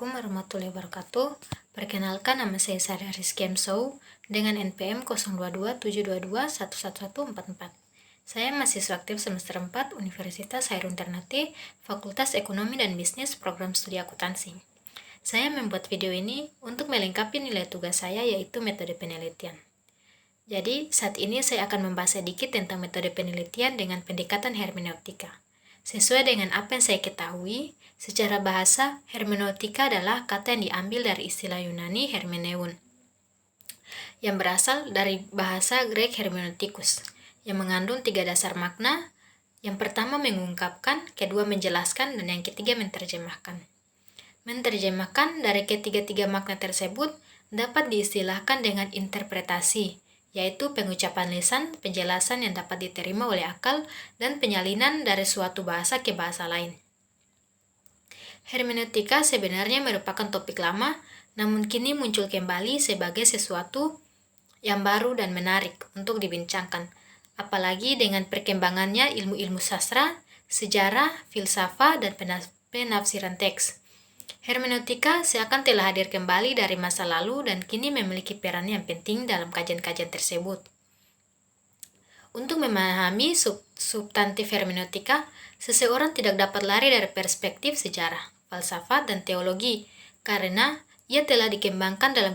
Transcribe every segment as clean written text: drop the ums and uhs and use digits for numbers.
Assalamualaikum warahmatullahi wabarakatuh. Perkenalkan, nama saya Sarah Rizky Emsou dengan NPM 022722111144. Saya mahasiswa aktif semester 4 Universitas Hairun Ternate, Fakultas Ekonomi dan Bisnis, Program Studi Akuntansi. Saya membuat video ini untuk melengkapi nilai tugas saya, yaitu metode penelitian. Jadi, saat ini saya akan membahas sedikit tentang metode penelitian dengan pendekatan hermeneutika. Sesuai dengan apa yang saya ketahui, secara bahasa, hermeneutika adalah kata yang diambil dari istilah Yunani hermeneun, yang berasal dari bahasa Grek hermeneutikus, yang mengandung 3 dasar makna. Yang pertama mengungkapkan, kedua menjelaskan, dan yang ketiga menerjemahkan. Menerjemahkan dari ketiga-tiga makna tersebut dapat diistilahkan dengan interpretasi, yaitu pengucapan lisan, penjelasan yang dapat diterima oleh akal, dan penyalinan dari suatu bahasa ke bahasa lain. Hermeneutika sebenarnya merupakan topik lama, namun kini muncul kembali sebagai sesuatu yang baru dan menarik untuk dibincangkan, apalagi dengan perkembangannya ilmu-ilmu sastra, sejarah, filsafat, dan penafsiran teks. Hermeneutika seakan telah hadir kembali dari masa lalu dan kini memiliki peran yang penting dalam kajian-kajian tersebut. Untuk memahami substantif hermeneutika, seseorang tidak dapat lari dari perspektif sejarah, falsafat, dan teologi, karena ia telah dikembangkan dalam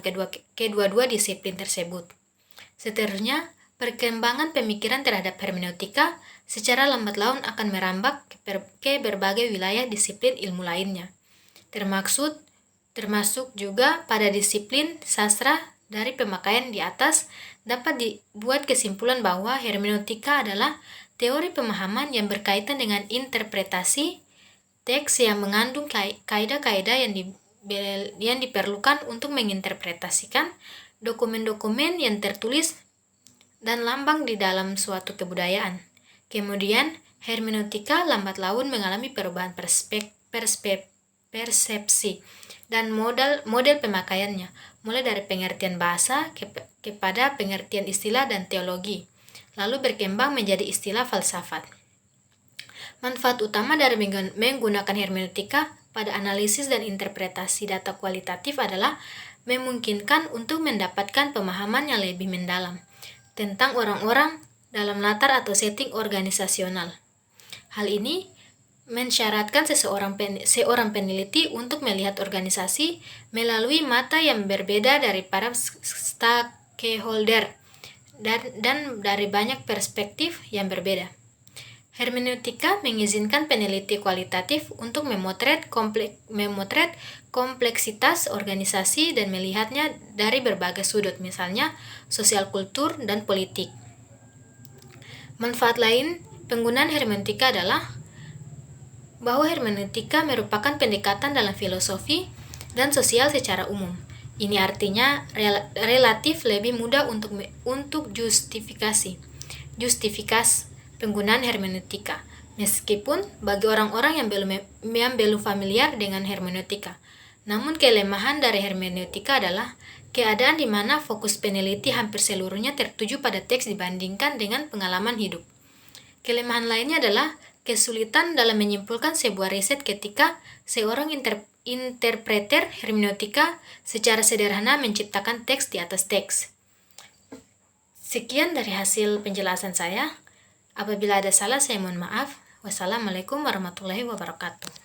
kedua-dua disiplin tersebut. Seterusnya, perkembangan pemikiran terhadap hermeneutika secara lambat laun akan merambah ke berbagai wilayah disiplin ilmu lainnya. Termasuk juga pada disiplin sastra. Dari pemakaian di atas dapat dibuat kesimpulan bahwa hermeneutika adalah teori pemahaman yang berkaitan dengan interpretasi teks yang mengandung kaidah-kaidah yang diperlukan untuk menginterpretasikan dokumen-dokumen yang tertulis dan lambang di dalam suatu kebudayaan. Kemudian, hermeneutika lambat laun mengalami perubahan persepsi dan model pemakaiannya, mulai dari pengertian bahasa kepada pengertian istilah dan teologi, lalu berkembang menjadi istilah falsafat. Manfaat utama dari menggunakan hermeneutika pada analisis dan interpretasi data kualitatif adalah memungkinkan untuk mendapatkan pemahaman yang lebih mendalam tentang orang-orang dalam latar atau setting organisasional. Hal ini mensyaratkan seorang peneliti untuk melihat organisasi melalui mata yang berbeda dari para stakeholder dan dari banyak perspektif yang berbeda. Hermeneutika mengizinkan peneliti kualitatif untuk memotret kompleksitas organisasi dan melihatnya dari berbagai sudut, misalnya sosial, kultur, dan politik. Manfaat lain penggunaan hermeneutika adalah bahwa hermeneutika merupakan pendekatan dalam filosofi dan sosial secara umum. Ini artinya relatif lebih mudah untuk justifikasi penggunaan hermeneutika, meskipun bagi orang-orang yang belum familiar dengan hermeneutika. Namun kelemahan dari hermeneutika adalah keadaan di mana fokus peneliti hampir seluruhnya tertuju pada teks dibandingkan dengan pengalaman hidup. Kelemahan lainnya adalah kesulitan dalam menyimpulkan sebuah riset ketika seorang interpreter hermeneutika secara sederhana menciptakan teks di atas teks. Sekian dari hasil penjelasan saya. Apabila ada salah, saya mohon maaf. Wassalamualaikum warahmatullahi wabarakatuh.